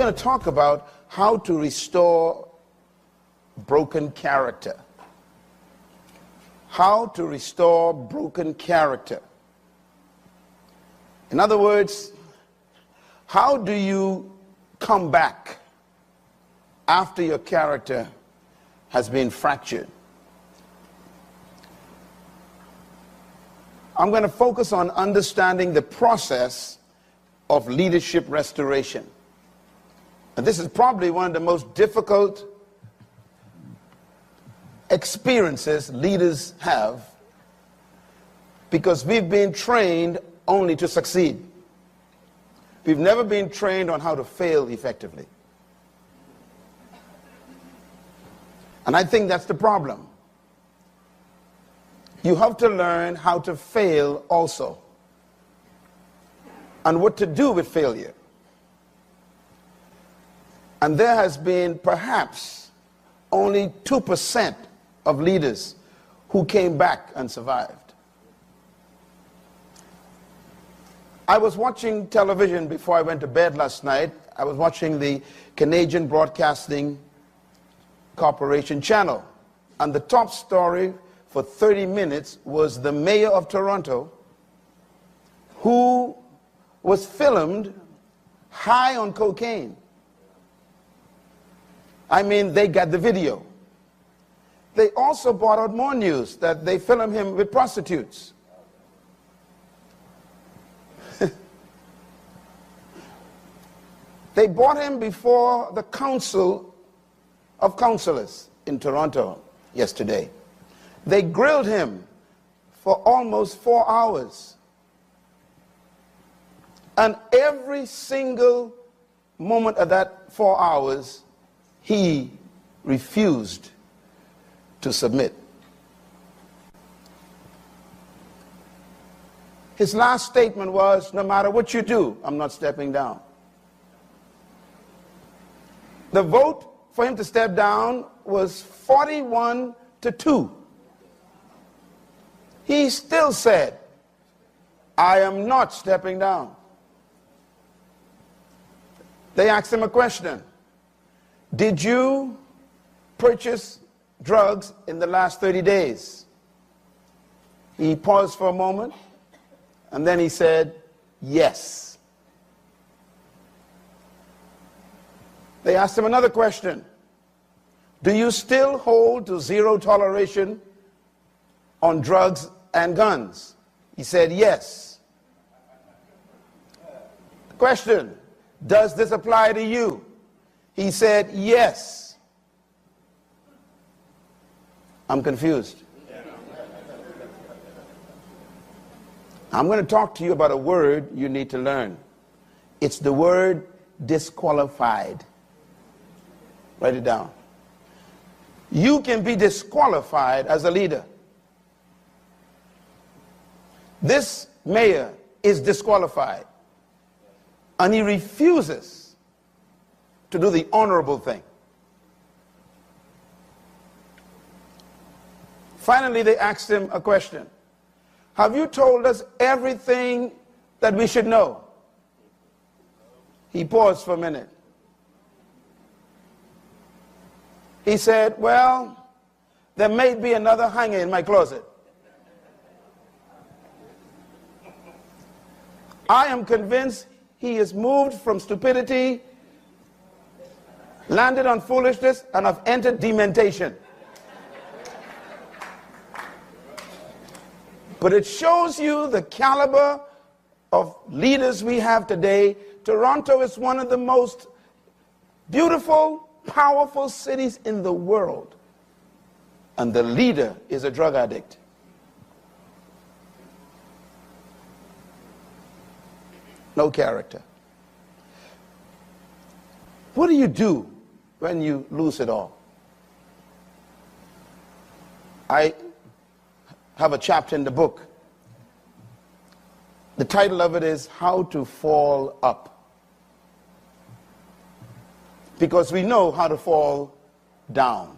going to talk about how to restore broken character. How to restore broken character. In other words, how do you come back after your character has been fractured? I'm going to focus on understanding the process of leadership restoration. And this is probably one of the most difficult experiences leaders have, because we've been trained only to succeed. We've never been trained on how to fail effectively. And I think that's the problem. You have to learn how to fail also, and what to do with failure. And there has been perhaps only 2% of leaders who came back and survived. I was watching television before I went to bed last night. I was watching the Canadian Broadcasting Corporation channel, and the top story for 30 minutes was the mayor of Toronto, who was filmed high on cocaine. I mean, they got the video. They also brought out more news that they filmed him with prostitutes. They brought him before the Council of Councillors in Toronto yesterday. They grilled him for almost 4 hours. And every single moment of that 4 hours, he refused to submit. His last statement was, no matter what you do, I'm not stepping down. The vote for him to step down was 41-2. He still said, I am not stepping down. They asked him a question. Did you purchase drugs in the last 30 days? He paused for a moment, and then he said, yes. They asked him another question. Do you still hold to zero toleration on drugs and guns? He said, yes. Question, does this apply to you? He said, yes. I'm confused. I'm going to talk to you about a word you need to learn. It's the word disqualified. Write it down. You can be disqualified as a leader. This mayor is disqualified, and he refuses to do the honorable thing. Finally, they asked him a question. Have you told us everything that we should know? He paused for a minute. He said, well, there may be another hanger in my closet. I am convinced he is moved from stupidity, landed on foolishness, and have entered dementation. But it shows you the caliber of leaders we have today. Toronto is one of the most beautiful, powerful cities in the world. And the leader is a drug addict. No character. What do you do when you lose it all? I have a chapter in the book. The title of it is How to Fall Up. Because we know how to fall down.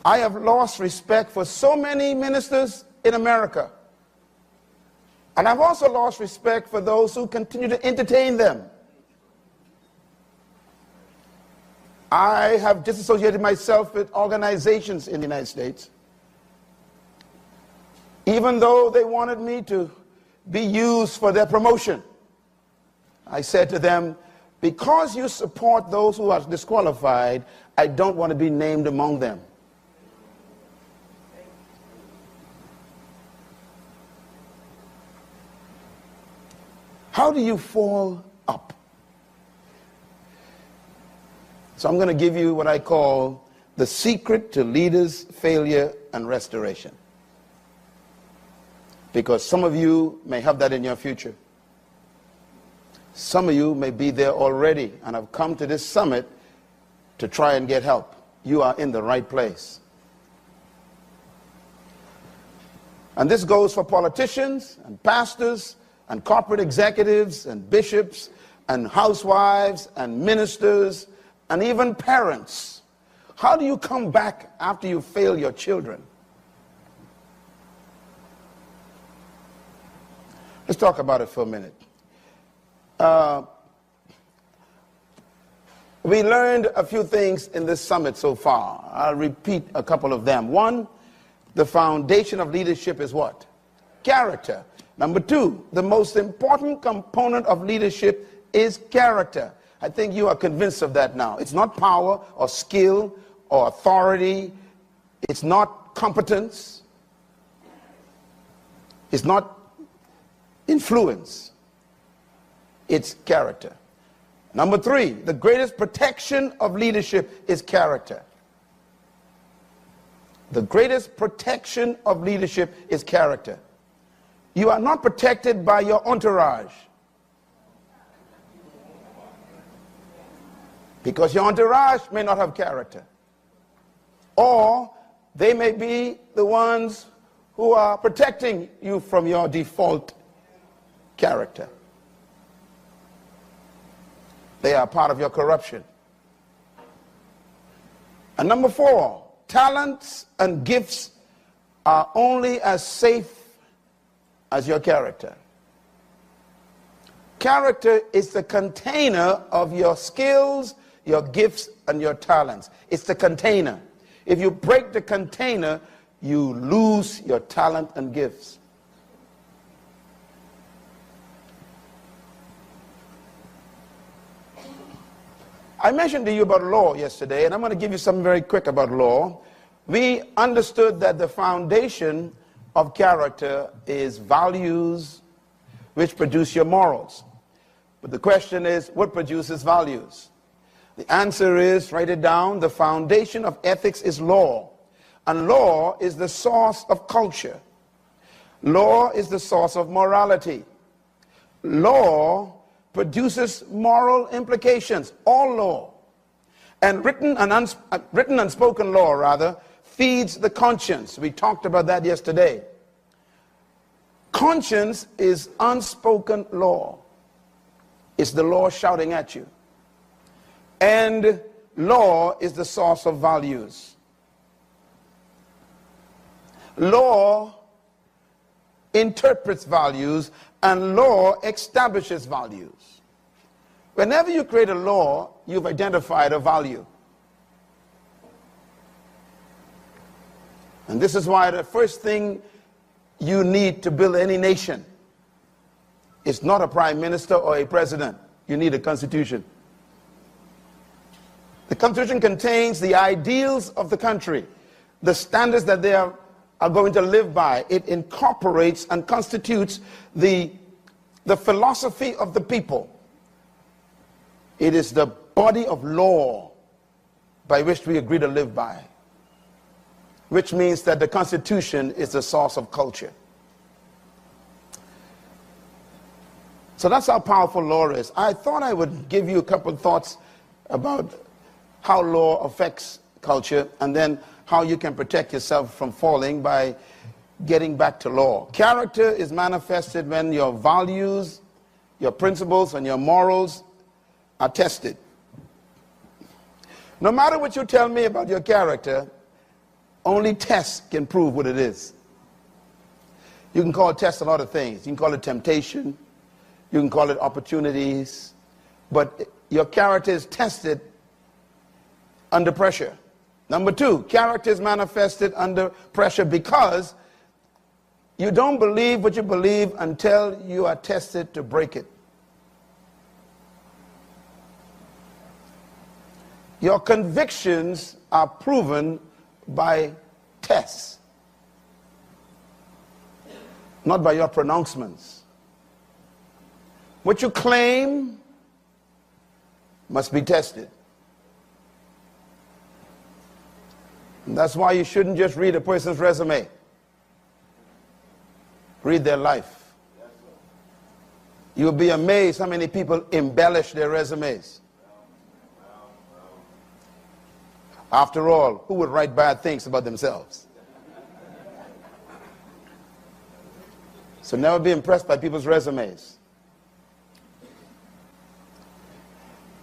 I have lost respect for so many ministers in America And I've also lost respect for those who continue to entertain them. I have disassociated myself with organizations in the United States, even though they wanted me to be used for their promotion. I said to them, because you support those who are disqualified, I don't want to be named among them. How do you fall up? So I'm going to give you what I call the secret to leaders' failure and restoration. Because some of you may have that in your future. Some of you may be there already and have come to this summit to try and get help. You are in the right place. And this goes for politicians and pastors and corporate executives and bishops and housewives and ministers and even parents. How do you come back after you fail your children? Let's talk about it for a minute. We learned a few things in this summit so far. I'll repeat a couple of them. One, the foundation of leadership is what? Character. Number two, the most important component of leadership is character. I think you are convinced of that now. It's not power or skill or authority. It's not competence. It's not influence. It's character. Number three, the greatest protection of leadership is character. The greatest protection of leadership is character. You are not protected by your entourage, because your entourage may not have character, or they may be the ones who are protecting you from your default character. They are part of your corruption. And number four, talents and gifts are only as safe as your character. Character is the container of your skills, your gifts, and your talents. It's the container. If you break the container, you lose your talent and gifts. I mentioned to you about law yesterday, and I'm going to give you something very quick about law. We understood that the foundation of character is values which produce your morals. But the question is, what produces values? The answer is, write it down, the foundation of ethics is law. And law is the source of culture. Law is the source of morality. Law produces moral implications, all law. And written and spoken law, rather, feeds the conscience. We talked about that yesterday. Conscience is unspoken law. It's the law shouting at you. And law is the source of values. Law interprets values, and law establishes values. Whenever you create a law, you've identified a value. And this is why the first thing you need to build any nation is not a prime minister or a president. You need a constitution. The constitution contains the ideals of the country, the standards that they are going to live by. It incorporates and constitutes the philosophy of the people. It is the body of law by which we agree to live by, which means that the Constitution is the source of culture. So that's how powerful law is. I thought I would give you a couple of thoughts about how law affects culture, and then how you can protect yourself from falling by getting back to law. Character is manifested when your values, your principles, and your morals are tested. No matter what you tell me about your character, only tests can prove what it is. You can call tests a lot of things. You can call it temptation. You can call it opportunities. But your character is tested under pressure. Number two, character is manifested under pressure because you don't believe what you believe until you are tested to break it. Your convictions are proven by tests, not by your pronouncements. What you claim must be tested. And that's why you shouldn't just read a person's resume. Read their life. You'll be amazed how many people embellish their resumes. After all, who would write bad things about themselves? So never be impressed by people's resumes.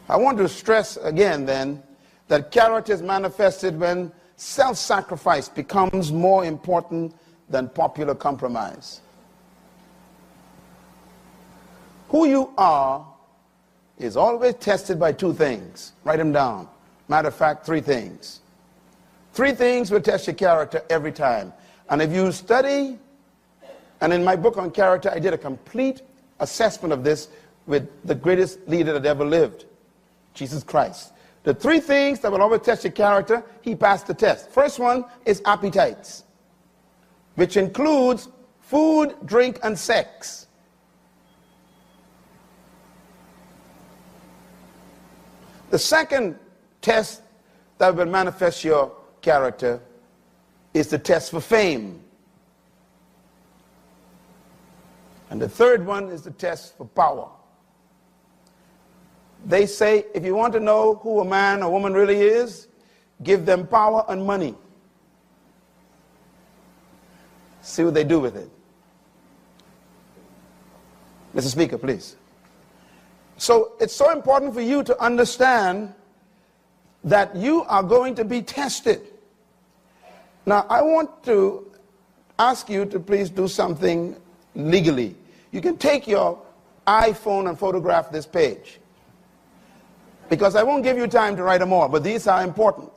I want to stress again then that character is manifested when self-sacrifice becomes more important than popular compromise. Who you are is always tested by two things. Write them down. Matter of fact, three things. Three things will test your character every time. And if you study, and in my book on character, I did a complete assessment of this with the greatest leader that ever lived, Jesus Christ. The three things that will always test your character, he passed the test. First one is appetites, which includes food, drink, and sex. The second test that will manifest your character is the test for fame. And the third one is the test for power. They say if you want to know who a man or woman really is, give them power and money. See what they do with it. Mr. Speaker, please. So it's so important for you to understand that you are going to be tested. Now, I want to ask you to please do something legally. You can take your iPhone and photograph this page, because I won't give you time to write them all, but these are important.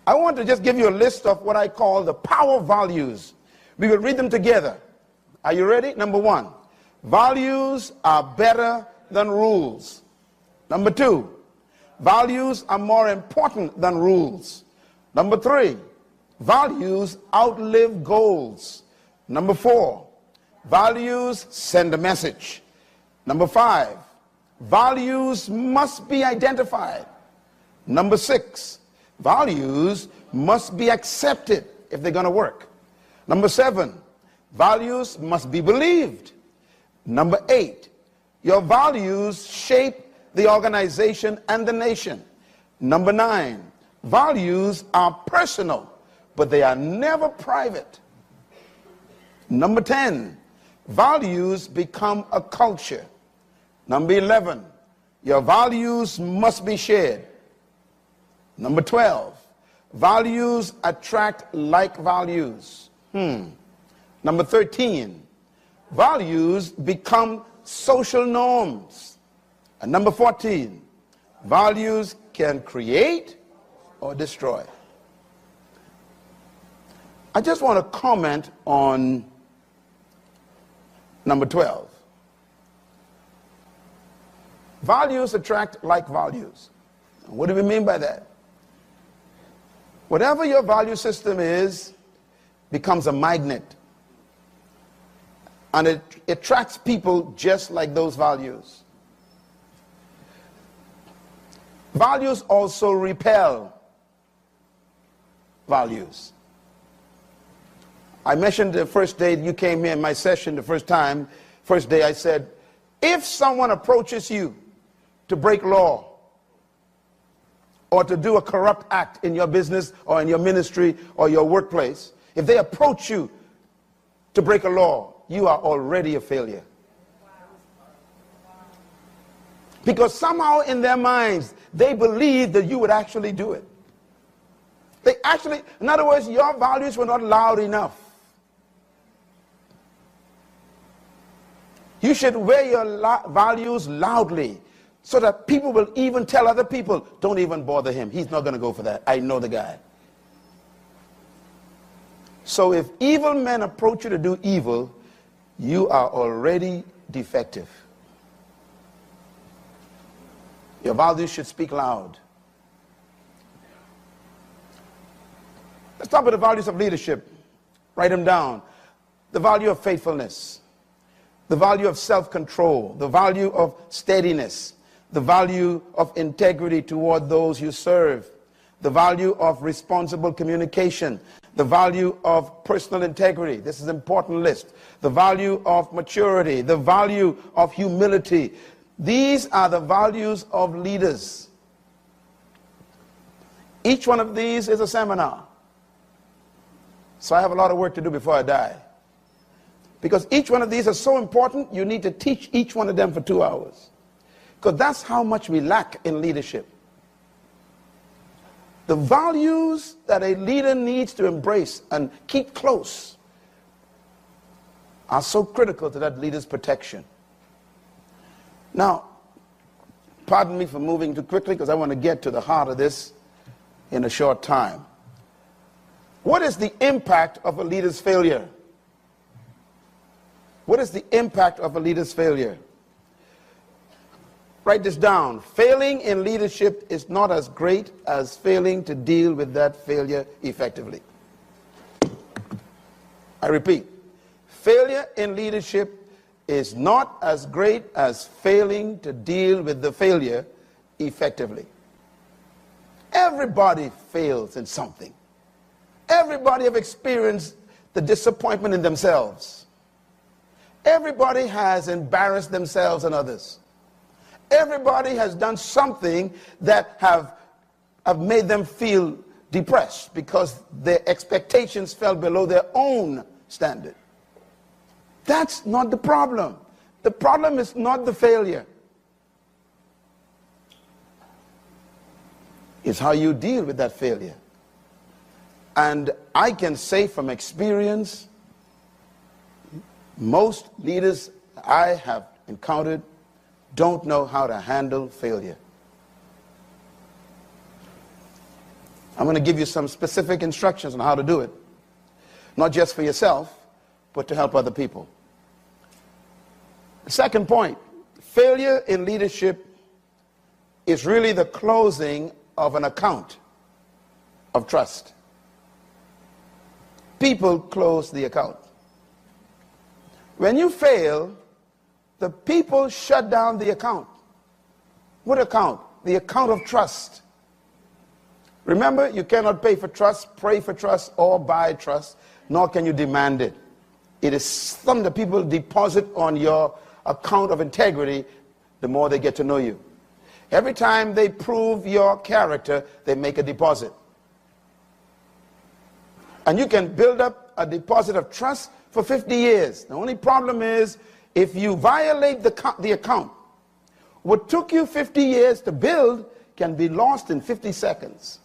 I want to just give you a list of what I call the power values. We will read them together. Are you ready? Number one, values are better than rules. Number two, values are more important than rules. Number three, values outlive goals. Number four, values send a message. Number five, values must be identified. Number six, values must be accepted if they're going to work. Number seven, values must be believed. Number eight, your values shape the organization and the nation. Number nine, values are personal, but they are never private. Number 10, values become a culture. Number 11, your values must be shared. Number 12, values attract like values. Number 13, values become social norms. And number 14, values can create or destroy. I just want to comment on number 12. Values attract like values. What do we mean by that? Whatever your value system is becomes a magnet. And it attracts people just like those values. Values also repel values. I mentioned the first day you came here in my session, the first day I said, if someone approaches you to break law or to do a corrupt act in your business or in your ministry or your workplace, if they approach you to break a law, you are already a failure. Because somehow in their minds, they believe that you would actually do it. In other words, your values were not loud enough. You should wear your values loudly so that people will even tell other people, don't even bother him. He's not going to go for that. I know the guy. So if evil men approach you to do evil, you are already defective. Your values should speak loud. Let's talk about the values of leadership. Write them down. The value of faithfulness, the value of self-control, the value of steadiness, the value of integrity toward those you serve, the value of responsible communication, the value of personal integrity. This is an important list. The value of maturity, the value of humility. These are the values of leaders. Each one of these is a seminar. So I have a lot of work to do before I die. Because each one of these is so important, you need to teach each one of them for 2 hours. Because that's how much we lack in leadership. The values that a leader needs to embrace and keep close are so critical to that leader's protection. Now, pardon me for moving too quickly because I want to get to the heart of this in a short time. What is the impact of a leader's failure? What is the impact of a leader's failure? Write this down. Failing in leadership is not as great as failing to deal with that failure effectively. I repeat, failure in leadership is not as great as failing to deal with the failure effectively. Everybody fails in something. Everybody have experienced the disappointment in themselves. Everybody has embarrassed themselves and others. Everybody has done something that have made them feel depressed because their expectations fell below their own standard. That's not the problem. The problem is not the failure. It's how you deal with that failure. And I can say from experience, most leaders I have encountered don't know how to handle failure. I'm going to give you some specific instructions on how to do it. Not just for yourself, but to help other people. Second point, failure in leadership is really the closing of an account of trust. People close the account. When you fail, the people shut down the account. What account? The account of trust. Remember, you cannot pay for trust, pray for trust, or buy trust, nor can you demand it. It is something that people deposit on your account of integrity the more they get to know you. Every time they prove your character, they make a deposit. And you can build up a deposit of trust for 50 years. The only problem is if you violate the account, what took you 50 years to build can be lost in 50 seconds.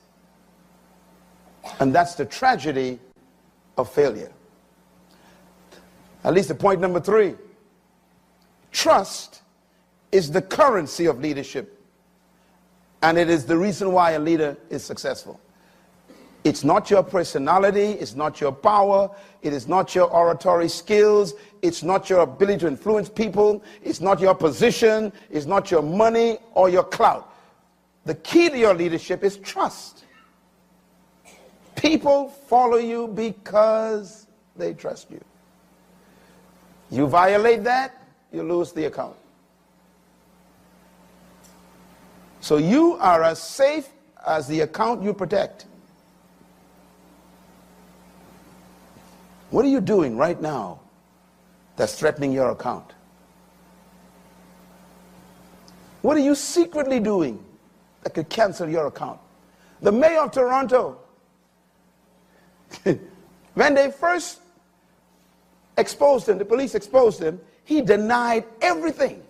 And that's the tragedy of failure. At least the point number 3. Trust is the currency of leadership. And it is the reason why a leader is successful. It's not your personality, it's not your power, it is not your oratory skills, it's not your ability to influence people, it's not your position, it's not your money or your clout. The key to your leadership is trust. People follow you because they trust you. You violate that, you lose the account. So you are as safe as the account you protect. What are you doing right now that's threatening your account? What are you secretly doing that could cancel your account? The mayor of Toronto, when they first exposed him, the police exposed him, he denied everything.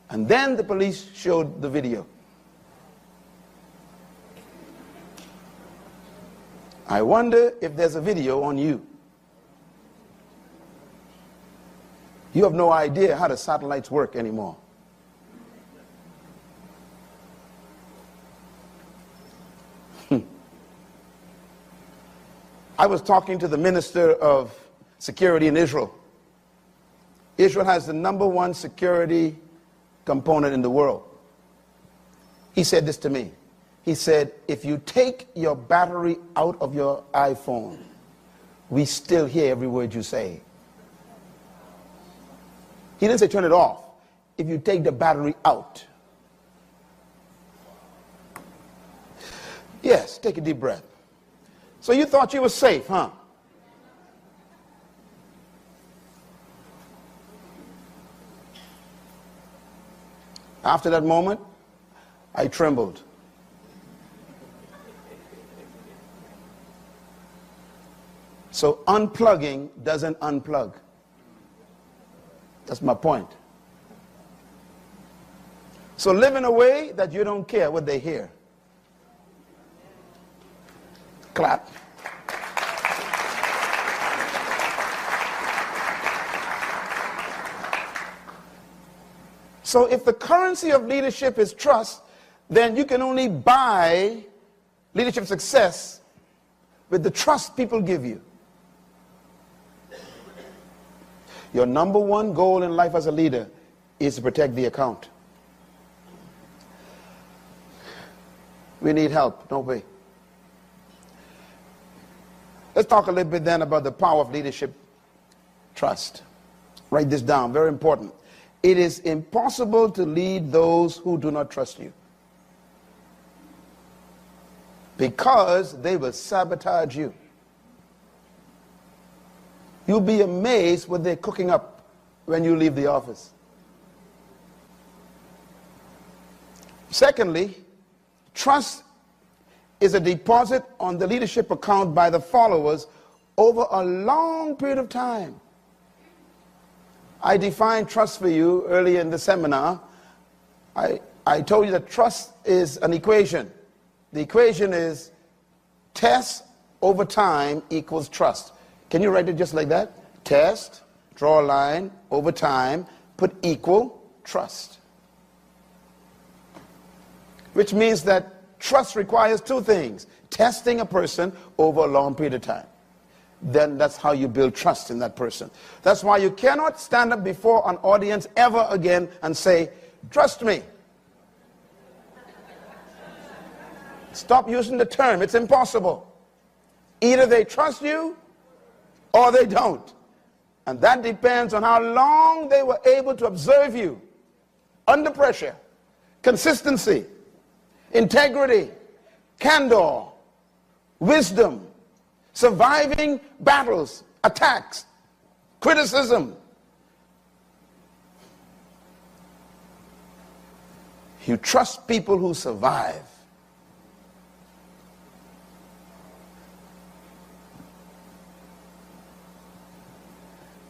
And then the police showed the video. I wonder if there's a video on you. You have no idea how the satellites work anymore. I was talking to the Minister of Security in Israel. Israel has the #1 security component in the world. He said this to me. He said, if you take your battery out of your iPhone, we still hear every word you say. He didn't say turn it off. If you take the battery out. Yes, take a deep breath. So you thought you were safe, huh? After that moment, I trembled. So unplugging doesn't unplug. That's my point. So live in a way that you don't care what they hear. Clap. So if the currency of leadership is trust, then you can only buy leadership success with the trust people give you. Your #1 goal in life as a leader is to protect the account. We need help, don't we? Let's talk a little bit then about the power of leadership trust. Write this down, very important. It is impossible to lead those who do not trust you, because they will sabotage you. You'll be amazed what they're cooking up when you leave the office. Secondly, trust is a deposit on the leadership account by the followers over a long period of time. I defined trust for you earlier in the seminar. I told you that trust is an equation. The equation is test over time equals trust. Can you write it just like that? Test, draw a line, over time, put equal, trust. Which means that trust requires two things. Testing a person over a long period of time. Then that's how you build trust in that person. That's why you cannot stand up before an audience ever again and say, trust me. Stop using the term. It's impossible. Either they trust you or they don't. And that depends on how long they were able to observe you under pressure. Consistency, integrity, candor, wisdom, surviving battles, attacks, criticism. You trust people who survive.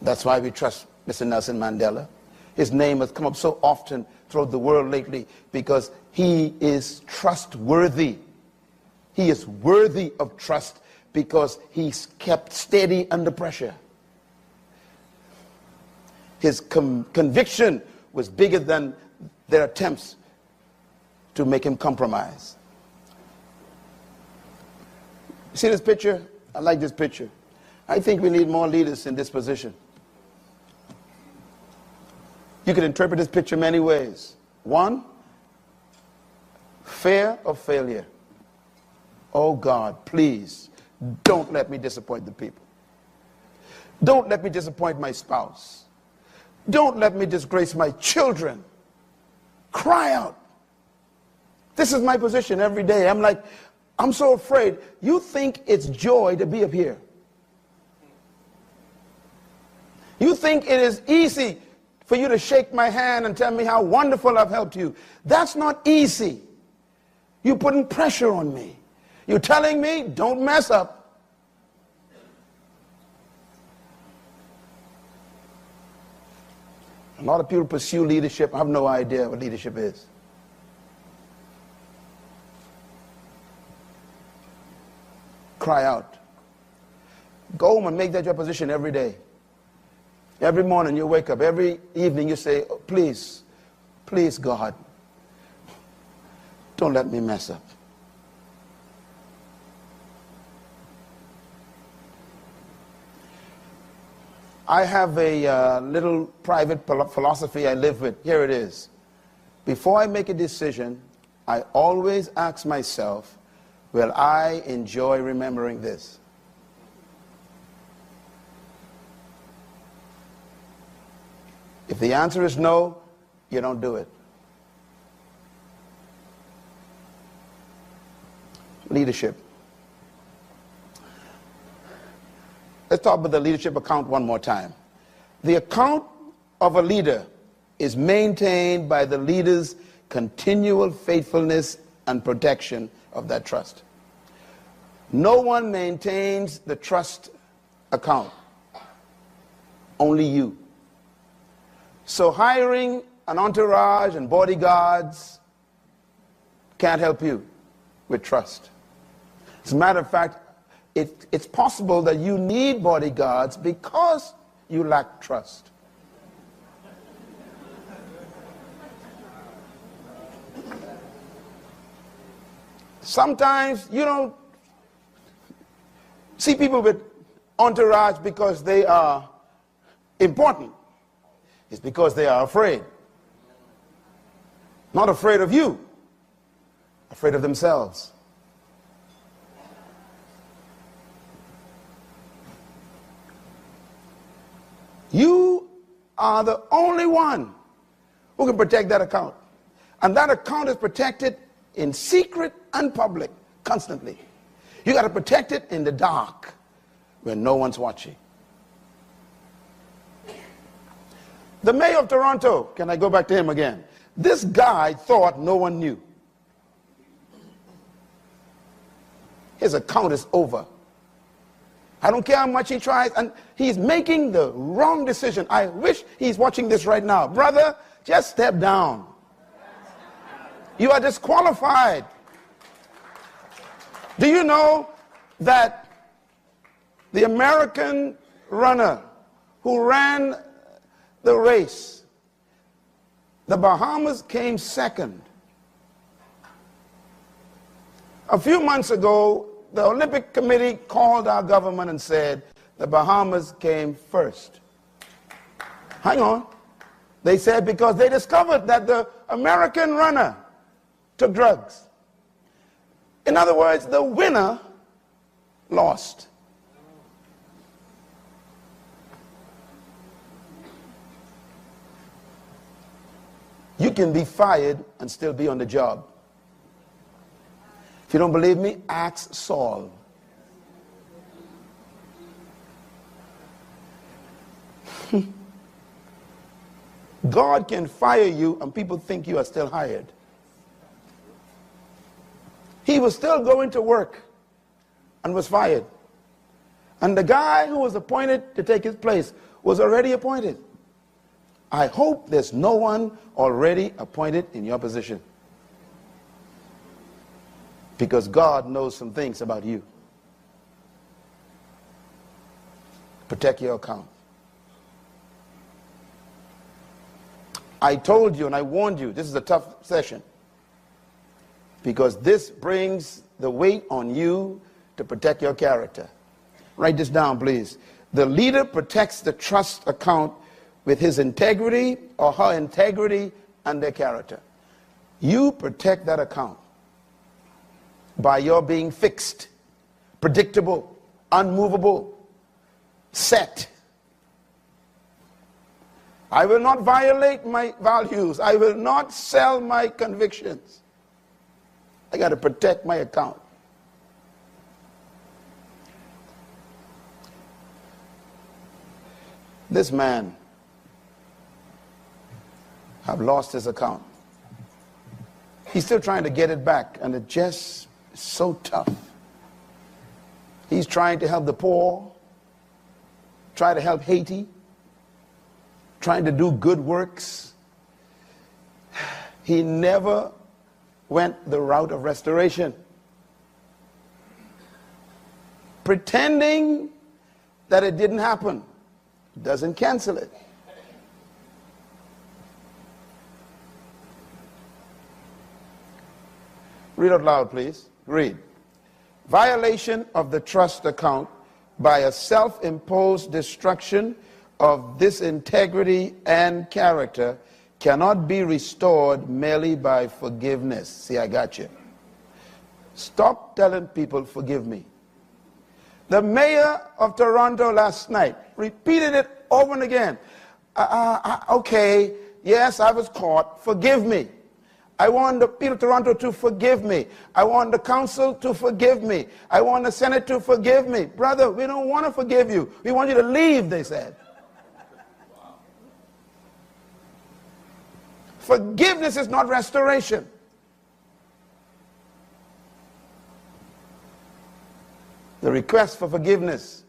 That's why we trust Mr. Nelson Mandela. His name has come up so often throughout the world lately because he is trustworthy. He is worthy of trust because he's kept steady under pressure. His conviction was bigger than their attempts to make him compromise. See this picture? I like this picture. I think we need more leaders in this position. You can interpret this picture many ways. One, fear of failure. Oh God, please, don't let me disappoint the people. Don't let me disappoint my spouse. Don't let me disgrace my children. Cry out. This is my position every day. I'm like, I'm so afraid. You think it's joy to be up here. You think it is easy for you to shake my hand and tell me how wonderful I've helped you. That's not easy. You're putting pressure on me. You're telling me, don't mess up. A lot of people pursue leadership. I have no idea what leadership is. Cry out. Go home and make that your position every day. Every morning you wake up, every evening you say, oh, please, please God, don't let me mess up. I have a little private philosophy I live with. Here it is. Before I make a decision, I always ask myself, will I enjoy remembering this? If the answer is no, you don't do it. Leadership. Let's talk about the leadership account one more time. The account of a leader is maintained by the leader's continual faithfulness and protection of that trust. No one maintains the trust account, only you. So hiring an entourage and bodyguards can't help you with trust. As a matter of fact, it's possible that you need bodyguards because you lack trust. Sometimes you don't see people with entourage because they are important. It's because they are afraid. Not afraid of you, afraid of themselves. You are the only one who can protect that account. And that account is protected in secret and public, constantly. You got to protect it in the dark when no one's watching. The mayor of Toronto, can I go back to him again? This guy thought no one knew. His account is over. I don't care how much he tries, and he's making the wrong decision. I wish he's watching this right now. Brother, just step down. You are disqualified. Do you know that the American runner who ran the race, the Bahamas came second? A few months ago, the Olympic Committee called our government and said the Bahamas came first. Hang on. They said because they discovered that the American runner took drugs. In other words, the winner lost. You can be fired and still be on the job. If you don't believe me, ask Saul. God can fire you and people think you are still hired. He was still going to work and was fired. And the guy who was appointed to take his place was already appointed. I hope there's no one already appointed in your position. Because God knows some things about you. Protect your account. I told you and I warned you, this is a tough session. Because this brings the weight on you to protect your character. Write this down, please. The leader protects the trust account with his integrity or her integrity and their character. You protect that account by your being fixed, predictable, unmovable, set. I will not violate my values. I will not sell my convictions. I got to protect my account. This man have lost his account. He's still trying to get it back, and it just is so tough. He's trying to help the poor, try to help Haiti, trying to do good works. He never went the route of restoration. Pretending that it didn't happen. doesn't cancel it. Read out loud, please. Read. Violation of the trust account by a self-imposed destruction of this integrity and character cannot be restored merely by forgiveness. See, I got you. Stop telling people, forgive me. The mayor of Toronto last night repeated it over and again. Okay, yes, I was caught. Forgive me. I want the people of Toronto to forgive me. I want the council to forgive me. I want the Senate to forgive me. Brother, we don't want to forgive you. We want you to leave, they said. Forgiveness is not restoration. The request for forgiveness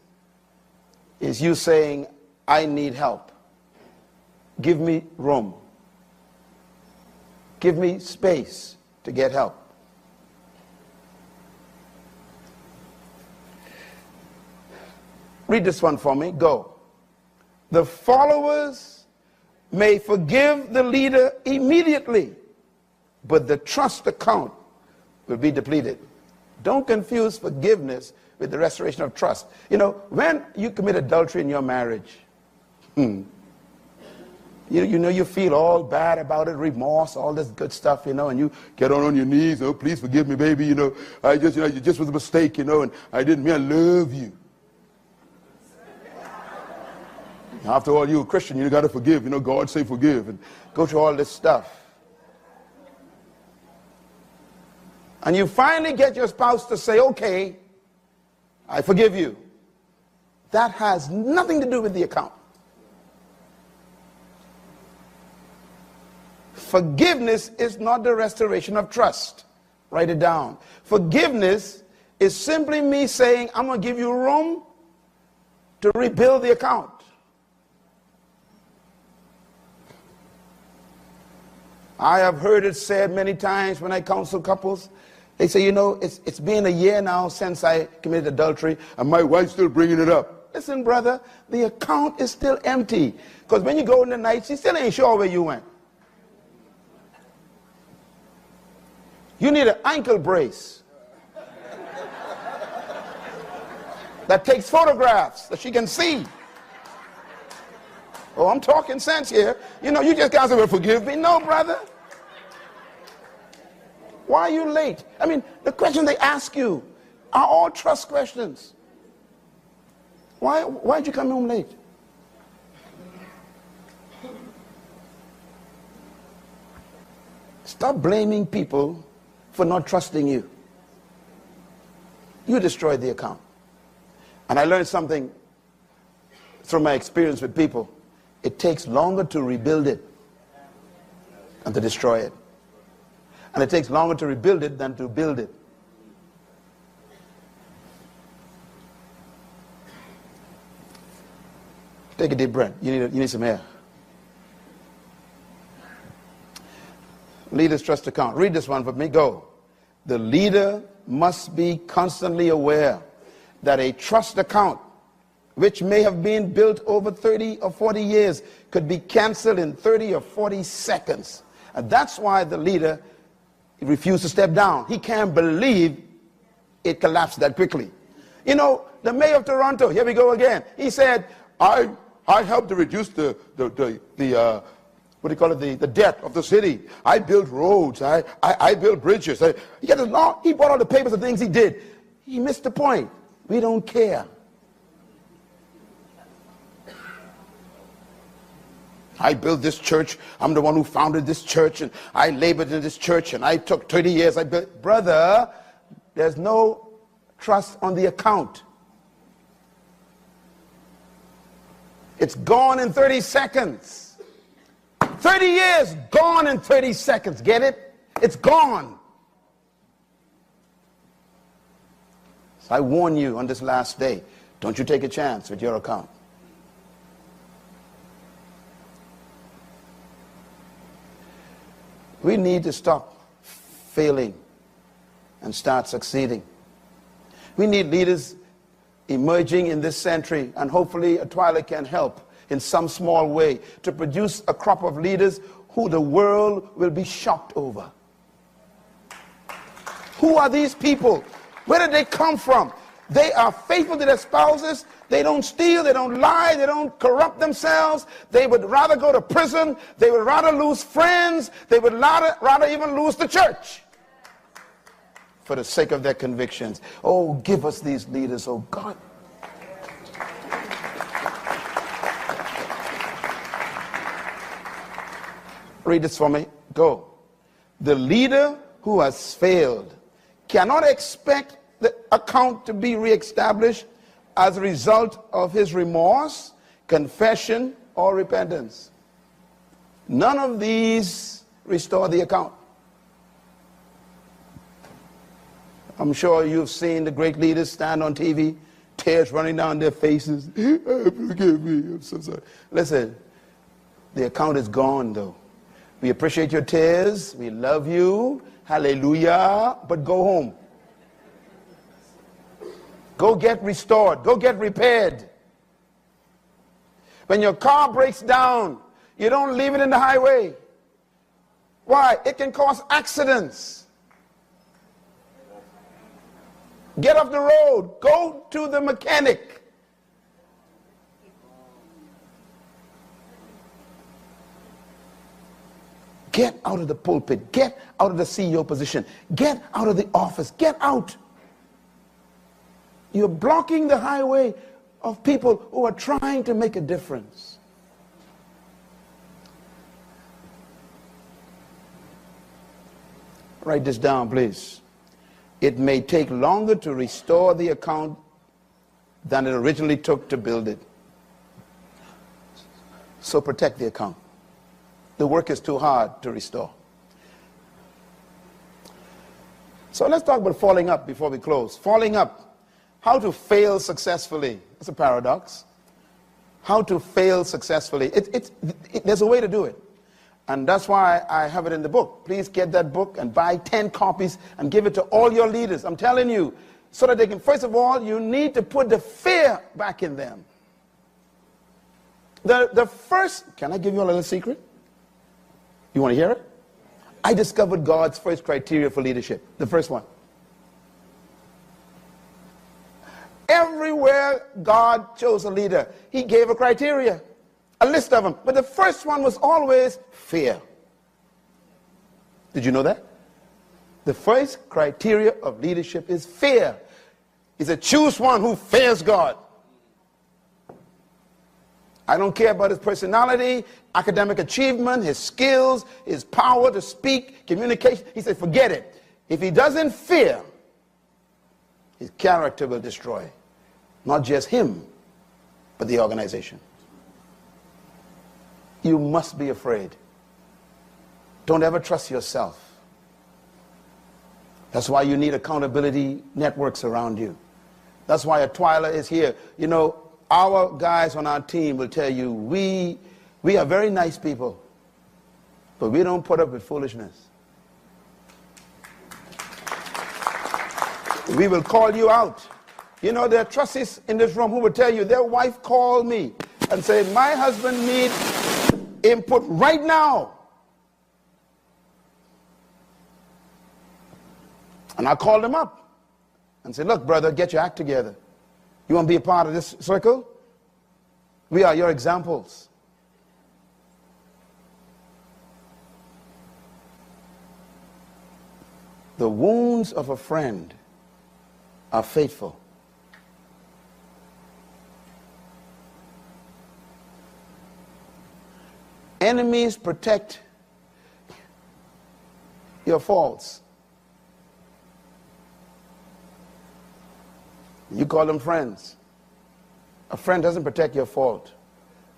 is you saying, I need help. Give me room. Give me space to get help. Read this one for me. Go. The followers may forgive the leader immediately, but the trust account will be depleted. Don't confuse forgiveness with the restoration of trust. You know, when you commit adultery in your marriage, you feel all bad about it, remorse, all this good stuff, and you get on your knees, oh, please forgive me, baby, I just, it just was a mistake, and I didn't mean, I love you. After all, you're a Christian, you got to forgive, God say forgive, and go through all this stuff. And you finally get your spouse to say, okay, I forgive you. That has nothing to do with the account. Forgiveness is not the restoration of trust. Write it down. Forgiveness is simply me saying, I'm going to give you room to rebuild the account. I have heard it said many times when I counsel couples. They say, it's been a year now since I committed adultery, and my wife's still bringing it up. Listen, brother, the account is still empty. Because when you go in the night, she still ain't sure where you went. You need an ankle brace that takes photographs that she can see. Oh, I'm talking sense here. You just can't say, well, forgive me. No, brother. Why are you late? I mean, the questions they ask you are all trust questions. Why'd you come home late? Stop blaming people for not trusting you. You destroyed the account. And I learned something from my experience with people. It takes longer to rebuild it than to destroy it. And it takes longer to rebuild it than to build it. Take a deep breath. You need some air. Leader's trust account. Read this one for me. Go. The leader must be constantly aware that a trust account, which may have been built over 30 or 40 years, could be canceled in 30 or 40 seconds. And that's why the leader refused to step down. He can't believe it collapsed that quickly. The mayor of Toronto, here we go again. He said, I helped to reduce the debt of the city. I built roads. I built bridges. He brought all the papers of things he did. He missed the point. We don't care. I built this church. I'm the one who founded this church, and I labored in this church, and I took 30 years. I built. Brother, there's no trust on the account. It's gone in 30 seconds. 30 years, gone in 30 seconds. Get it? It's gone. So I warn you on this last day, don't you take a chance with your account. We need to stop failing and start succeeding. We need leaders emerging in this century, and hopefully Atwila can help in some small way to produce a crop of leaders who the world will be shocked over. Who are these people? Where did they come from? They are faithful to their spouses. They don't steal. They don't lie. They don't corrupt themselves. They would rather go to prison. They would rather lose friends. They would rather even lose the church for the sake of their convictions. Oh, give us these leaders, oh God. Read this for me. Go. The leader who has failed cannot expect the account to be reestablished as a result of his remorse, confession, or repentance. None of these restore the account. I'm sure you've seen the great leaders stand on TV, tears running down their faces. Forgive me, I'm so sorry. Listen, the account is gone though. We appreciate your tears. We love you. Hallelujah. But go home. Go get restored. Go get repaired. When your car breaks down, you don't leave it in the highway. Why? It can cause accidents. Get off the road. Go to the mechanic. Get out of the pulpit. Get out of the CEO position. Get out of the office. Get out. You're blocking the highway of people who are trying to make a difference. Write this down, please. It may take longer to restore the account than it originally took to build it. So protect the account. The work is too hard to restore. So let's talk about falling up before we close. Falling up. How to fail successfully. It's a paradox. How to fail successfully. There's a way to do it. And that's why I have it in the book. Please get that book and buy 10 copies and give it to all your leaders. I'm telling you, so that they can, first of all, you need to put the fear back in them. The first, can I give you a little secret? You want to hear it? I discovered God's first criteria for leadership. The first one. Everywhere God chose a leader, he gave a criteria, a list of them. But the first one was always fear. Did you know that? The first criteria of leadership is fear. He said, choose one who fears God. I don't care about his personality, academic achievement, his skills, his power to speak, communication. He said, forget it. If he doesn't fear, his character will destroy. Not just him, but the organization. You must be afraid. Don't ever trust yourself. That's why you need accountability networks around you. That's why a Twyla is here. You know, our guys on our team will tell you, we are very nice people, but we don't put up with foolishness. We will call you out. You know, there are trustees in this room who will tell you their wife called me and said, my husband needs input right now. And I called him up and said, look, brother, get your act together. You want to be a part of this circle? We are your examples. The wounds of a friend are faithful. Enemies protect your faults. You call them friends. A friend doesn't protect your fault.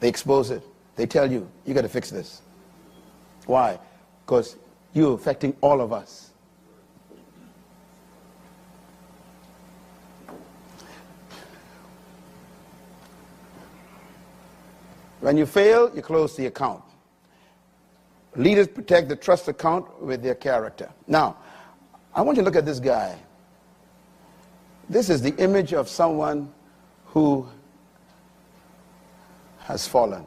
They expose it. They tell you, you got to fix this. Why? Because you're affecting all of us. When you fail, you close the account. Leaders protect the trust account with their character. Now, I want you to look at this guy. This is the image of someone who has fallen.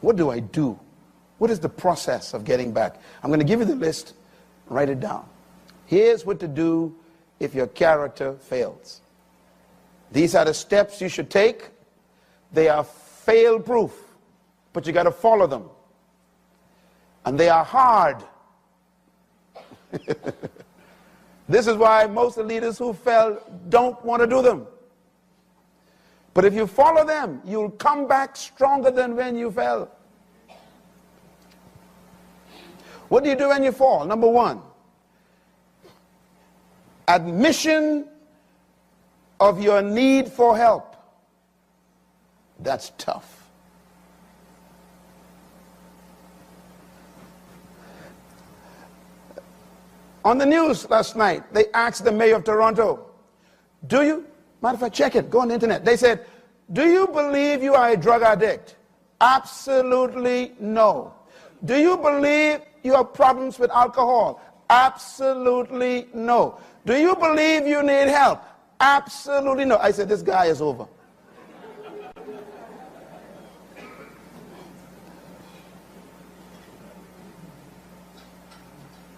What do I do? What is the process of getting back? I'm going to give you the list. Write it down. Here's what to do if your character fails. These are the steps you should take. They are fail-proof, but you got to follow them. And they are hard. This is why most of the leaders who fell don't want to do them. But if you follow them, you'll come back stronger than when you fell. What do you do when you fall? Number one, admission of your need for help. That's tough. On the news last night, they asked the mayor of Toronto, do you, matter of fact, check it, go on the internet. They said, do you believe you are a drug addict? Absolutely no. Do you believe you have problems with alcohol? Absolutely no. Do you believe you need help? Absolutely no. I said, this guy is over.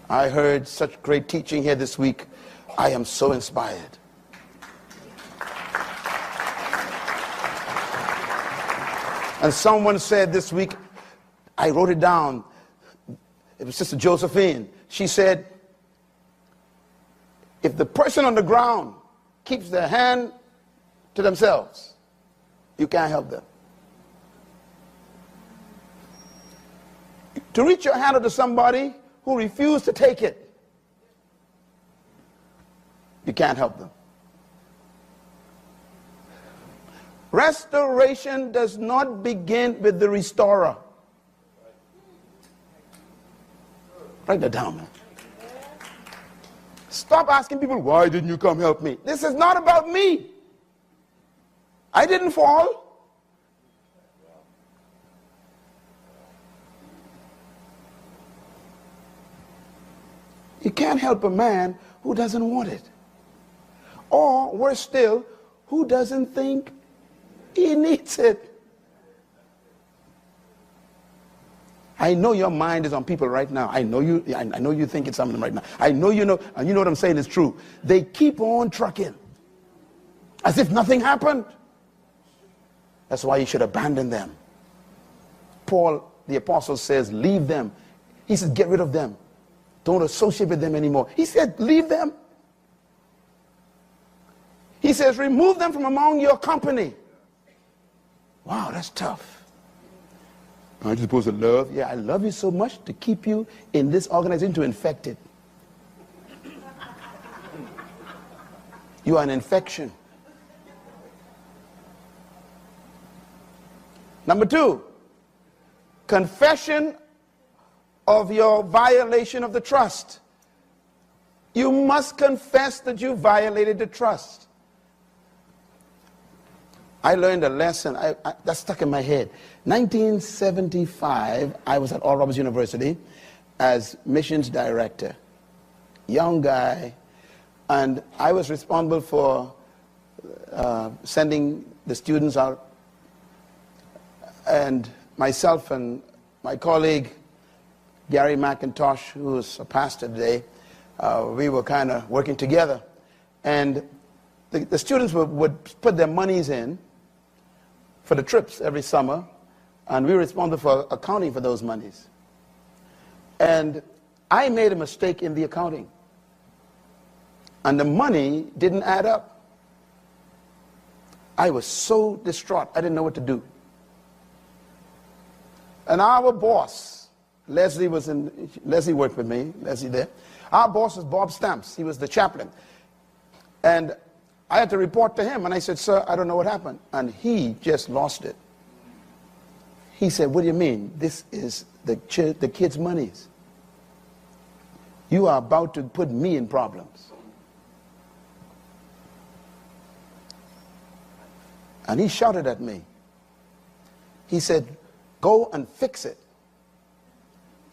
I heard such great teaching here this week. I am so inspired. And someone said this week, I wrote it down, it was Sister Josephine. She said, if the person on the ground keeps their hand to themselves, you can't help them. To reach your hand out to somebody who refused to take it, you can't help them. Restoration does not begin with the restorer. Write that down, man. Stop asking people, why didn't you come help me? This is not about me. I didn't fall. You can't help a man who doesn't want it. Or, worse still, who doesn't think he needs it. I know your mind is on people right now. I know you think it's something right now. I know you know, and you know what I'm saying is true. They keep on trucking as if nothing happened. That's why you should abandon them. Paul, the apostle, says, leave them. He says, get rid of them. Don't associate with them anymore. He said, leave them. He says, remove them from among your company. Wow, that's tough. Aren't you supposed to love? Yeah, I love you so much to keep you in this organization, to infect it. You are an infection. Number two, confession of your violation of the trust. You must confess that you violated the trust. I learned a lesson that stuck in my head. 1975, I was at Oral Roberts University as missions director. Young guy, and I was responsible for sending the students out. And myself and my colleague, Gary McIntosh, who is a pastor today, we were kind of working together. And the students would put their monies in for the trips every summer, and we were responsible for accounting for those monies. And I made a mistake in the accounting, and the money didn't add up. I was so distraught, I didn't know what to do. And our boss, Leslie worked with me, Leslie there. Our boss was Bob Stamps, he was the chaplain. And I had to report to him, and I said, sir, I don't know what happened. And he just lost it. He said, what do you mean? This is the kids' monies. You are about to put me in problems. And he shouted at me. He said, go and fix it.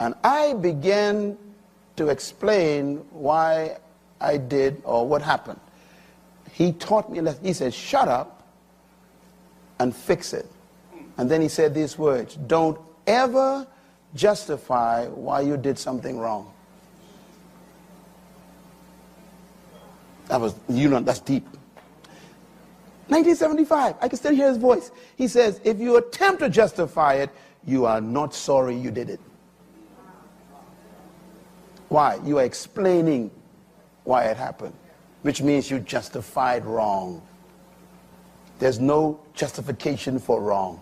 And I began to explain why I did or what happened. He taught me a lesson. He said, shut up and fix it. And then he said these words, don't ever justify why you did something wrong. That was, that's deep. 1975, I can still hear his voice. He says, if you attempt to justify it, you are not sorry you did it. Why? You are explaining why it happened, which means you justified wrong. There's no justification for wrong.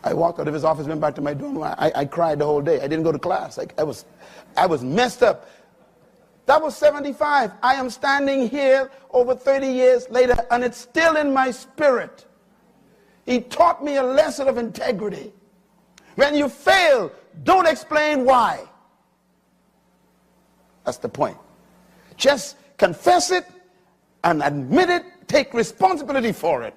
I walked out of his office, went back to my dorm room. I cried the whole day. I didn't go to class. I was messed up. That was 75. I am standing here over 30 years later, and it's still in my spirit. He taught me a lesson of integrity. When you fail, don't explain why. That's the point. Just confess it and admit it. Take responsibility for it.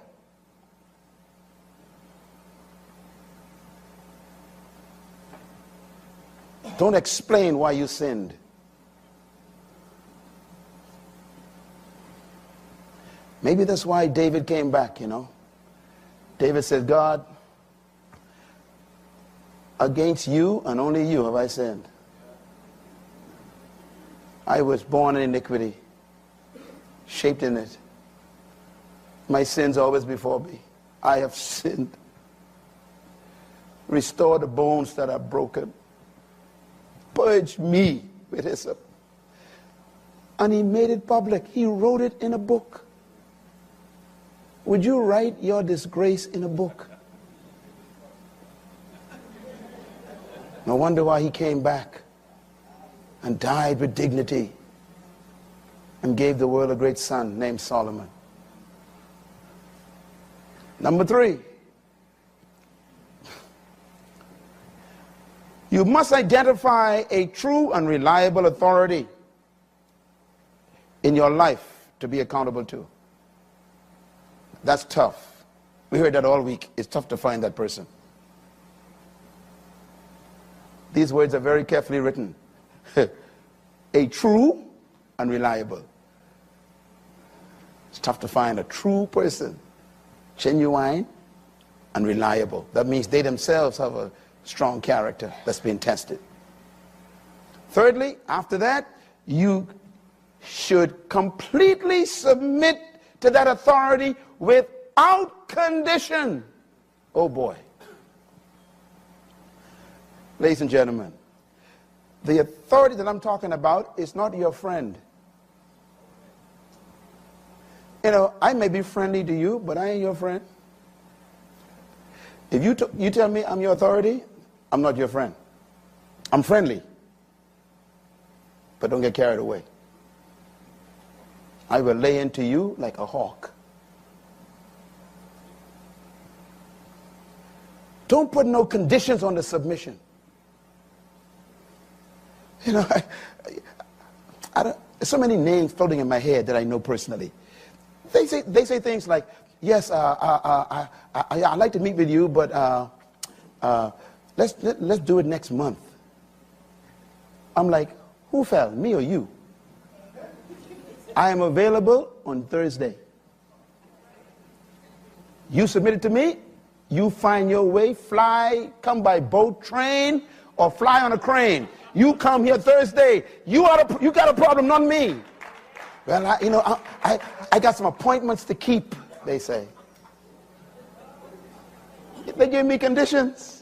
Don't explain why you sinned. Maybe that's why David came back, David said, God, against you and only you have I sinned. I was born in iniquity, shaped in it. My sins always before me. I have sinned. Restore the bones that are broken. Purge me with hyssop. And he made it public. He wrote it in a book. Would you write your disgrace in a book? No wonder why he came back and died with dignity and gave the world a great son named Solomon. Number 3. You must identify a true and reliable authority in your life to be accountable to. That's tough. We heard that all week. It's tough to find that person. These words are very carefully written. A true and reliable. It's tough to find a true person, genuine and reliable. That means they themselves have a strong character that's been tested. Thirdly, after that, you should completely submit to that authority without condition. Oh boy. Ladies and gentlemen, the authority that I'm talking about is not your friend. I may be friendly to you, but I ain't your friend. If you tell me I'm your authority, I'm not your friend. I'm friendly, but don't get carried away. I will lay into you like a hawk. Don't put no conditions on the submission. There's so many names floating in my head that I know personally. They say things like, yes, I'd like to meet with you, but let's do it next month. I'm like, who fell, me or you? I am available on Thursday. You submit it to me, you find your way, fly, come by boat, train, or fly on a crane. You come here Thursday. You got a problem, not me. Well, I got some appointments to keep, they say. They give me conditions.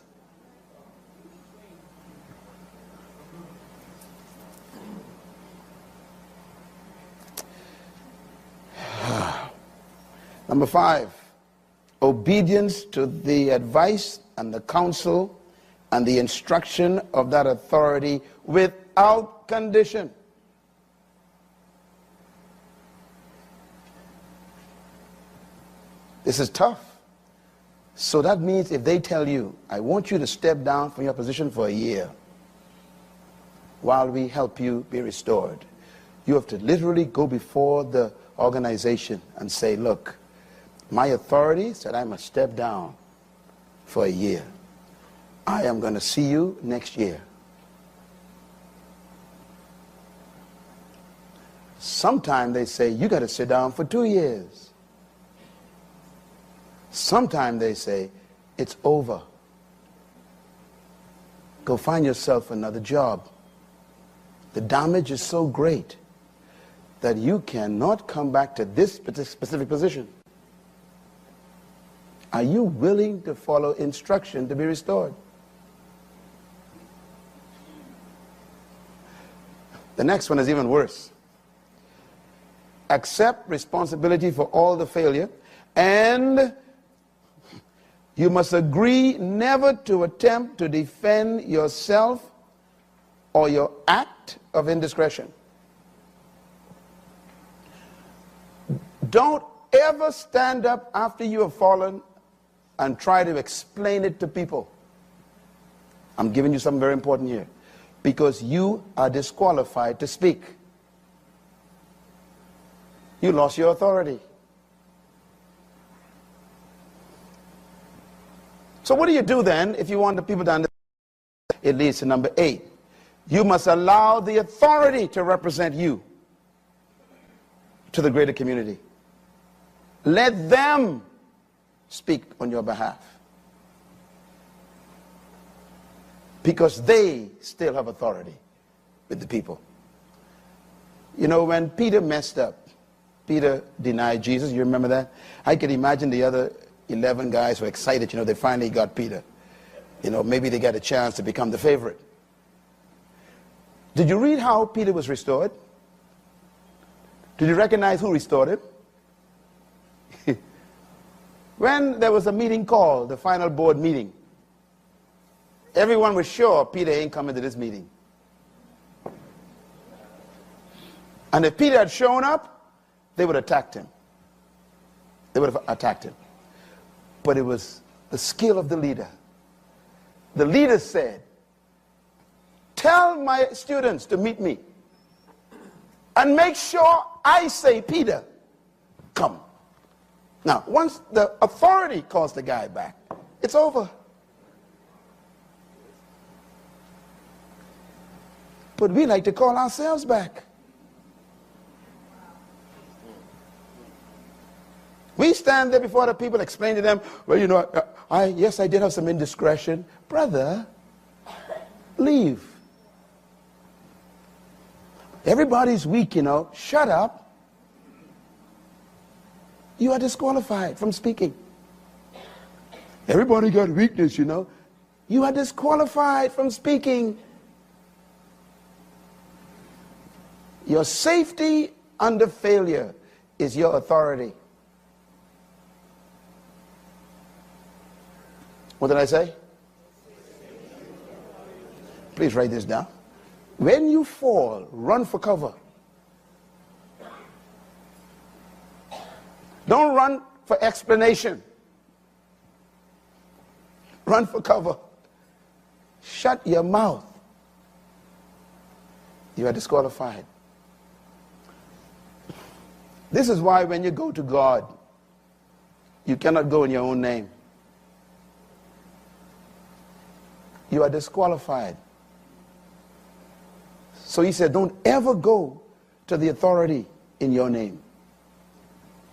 Number 5, obedience to the advice and the counsel and the instruction of that authority without condition. This is tough. So that means if they tell you, I want you to step down from your position for a year while we help you be restored, you have to literally go before the organization and say, look, my authority said I must step down for a year. I am going to see you next year. Sometimes they say, you got to sit down for 2 years. Sometimes they say, it's over. Go find yourself another job. The damage is so great that you cannot come back to this specific position. Are you willing to follow instruction to be restored? The next one is even worse. Accept responsibility for all the failure, and you must agree never to attempt to defend yourself or your act of indiscretion. Don't ever stand up after you have fallen and try to explain it to people. I'm giving you something very important here. Because you are disqualified to speak. You lost your authority. So what do you do then if you want the people to understand? It leads to number 8. You must allow the authority to represent you to the greater community. Let them speak on your behalf. Because they still have authority with the people. You know, when Peter messed up, Peter denied Jesus, you remember that? I could imagine the other 11 guys were excited, you know, they finally got Peter. You know, maybe they got a chance to become the favorite. Did you read how Peter was restored? Did you recognize who restored him? When there was a meeting called, the final board meeting, everyone was sure Peter ain't coming to this meeting. And if Peter had shown up, they would have attacked him. They would have attacked him. But it was the skill of the leader. The leader said, tell my students to meet me and make sure I say, Peter, come. Now, once the authority calls the guy back, it's over. But we like to call ourselves back. We stand there before the people, explain to them, well, you know, yes, I did have some indiscretion. Brother, leave. Everybody's weak, you know. Shut up. You are disqualified from speaking. Everybody got weakness, you know. You are disqualified from speaking. Your safety under failure is your authority. What did I say? Please write this down. When you fall, run for cover. Don't run for explanation. Run for cover. Shut your mouth. You are disqualified. This is why when you go to God, you cannot go in your own name. You are disqualified. So he said, don't ever go to the authority in your name.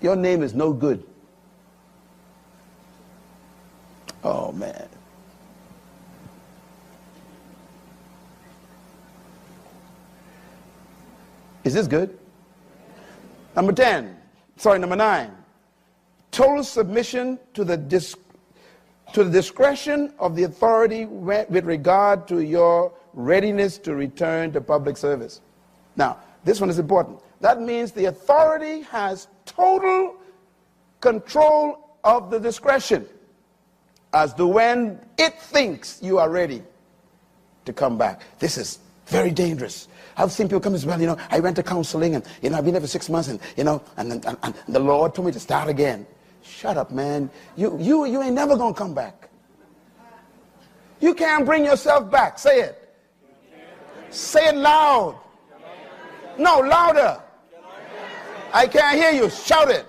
Your name is no good. Oh, man. Is this good? Number 9. Total submission to the discretion of the authority with regard to your readiness to return to public service. Now, this one is important. That means the authority has total control of the discretion as to when it thinks you are ready to come back. This is very dangerous. I've seen people come as well, you know, I went to counseling and, you know, I've been there for 6 months and, you know, and the Lord told me to start again. Shut up, man. You ain't never going to come back. You can't bring yourself back. Say it. Say it loud. No, louder. I can't hear you. Shout it.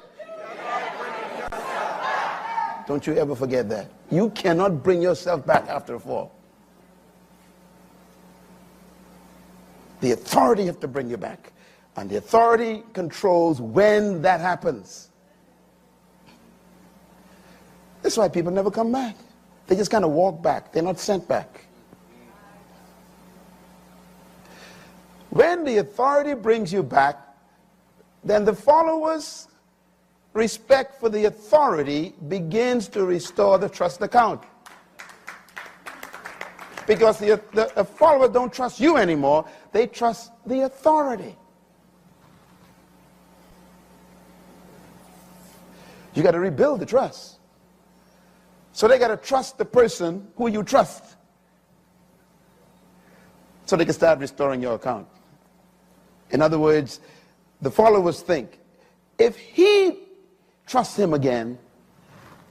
Don't you ever forget that. You cannot bring yourself back after a fall. The authority have to bring you back. And the authority controls when that happens. That's why people never come back. They just kind of walk back. They're not sent back. When the authority brings you back, then the followers' respect for the authority begins to restore the trust account. Because the followers don't trust you anymore, they trust the authority. You got to rebuild the trust. So they got to trust the person who you trust, so they can start restoring your account. In other words, the followers think, if he trusts him again,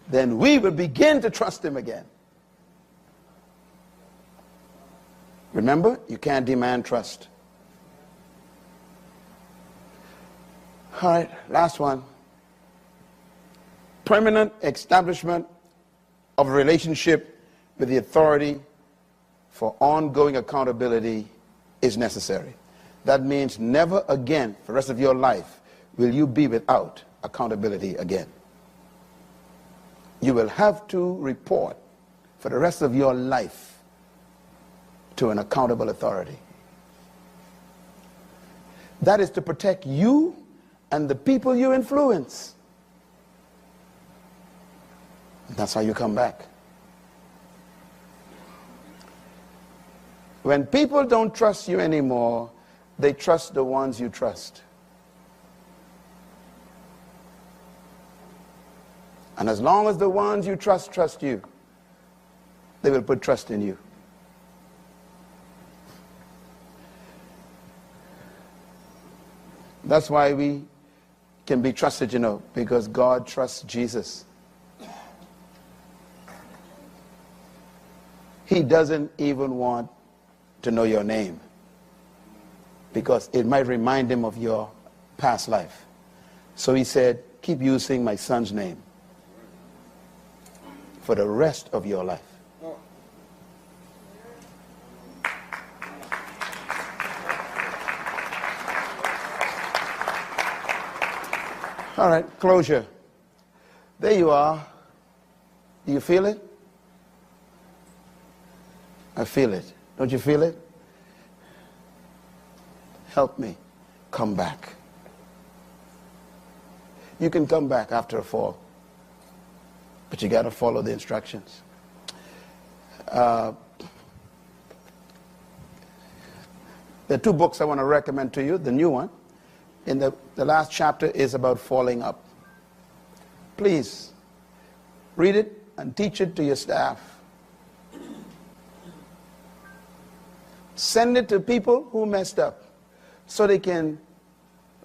then we will begin to trust him again. Remember, you can't demand trust. All right, last one. Permanent establishment of a relationship with the authority for ongoing accountability is necessary. That means never again, for the rest of your life, will you be without accountability again. You will have to report for the rest of your life to an accountable authority. That is to protect you and the people you influence. That's how you come back. When people don't trust you anymore, they trust the ones you trust. And as long as the ones you trust you, they will put trust in you. That's why we can be trusted, you know, because God trusts Jesus. He doesn't even want to know your name, because it might remind him of your past life. So he said, keep using my son's name for the rest of your life. All right, closure. There you are. Do you feel it? I feel it. Don't you feel it? Help me come back. You can come back after a fall, but you got to follow the instructions. There are two books I want to recommend to you. The new one, in the last chapter, is about falling up. Please read it and teach it to your staff. Send it to people who messed up, so they can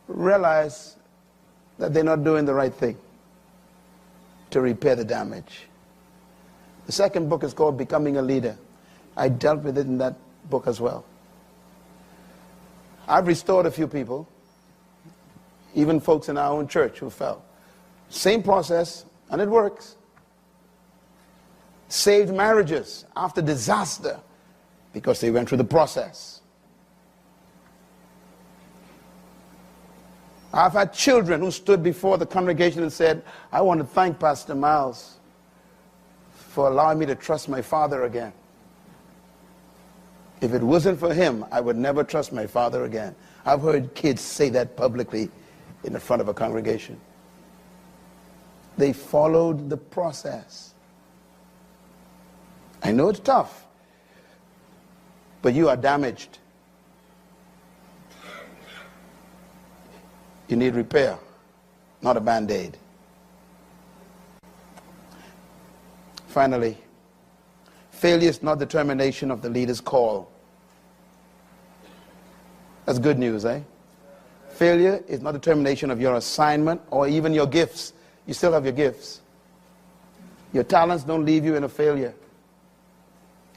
realize that they're not doing the right thing to repair the damage. The second book is called Becoming a Leader. I dealt with it in that book as well. I've restored a few people, even folks in our own church who fell. Same process, and it works. Saved marriages after disaster because they went through the process. I've had children who stood before the congregation and said, I want to thank Pastor Myles for allowing me to trust my father again. If it wasn't for him, I would never trust my father again. I've heard kids say that publicly in the front of a congregation. They followed the process. I know it's tough, but you are damaged. You need repair, not a Band-Aid. Finally, failure is not the termination of the leader's call. That's good news, eh? Failure is not the termination of your assignment or even your gifts. You still have your gifts. Your talents don't leave you in a failure.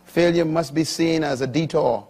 Failure must be seen as a detour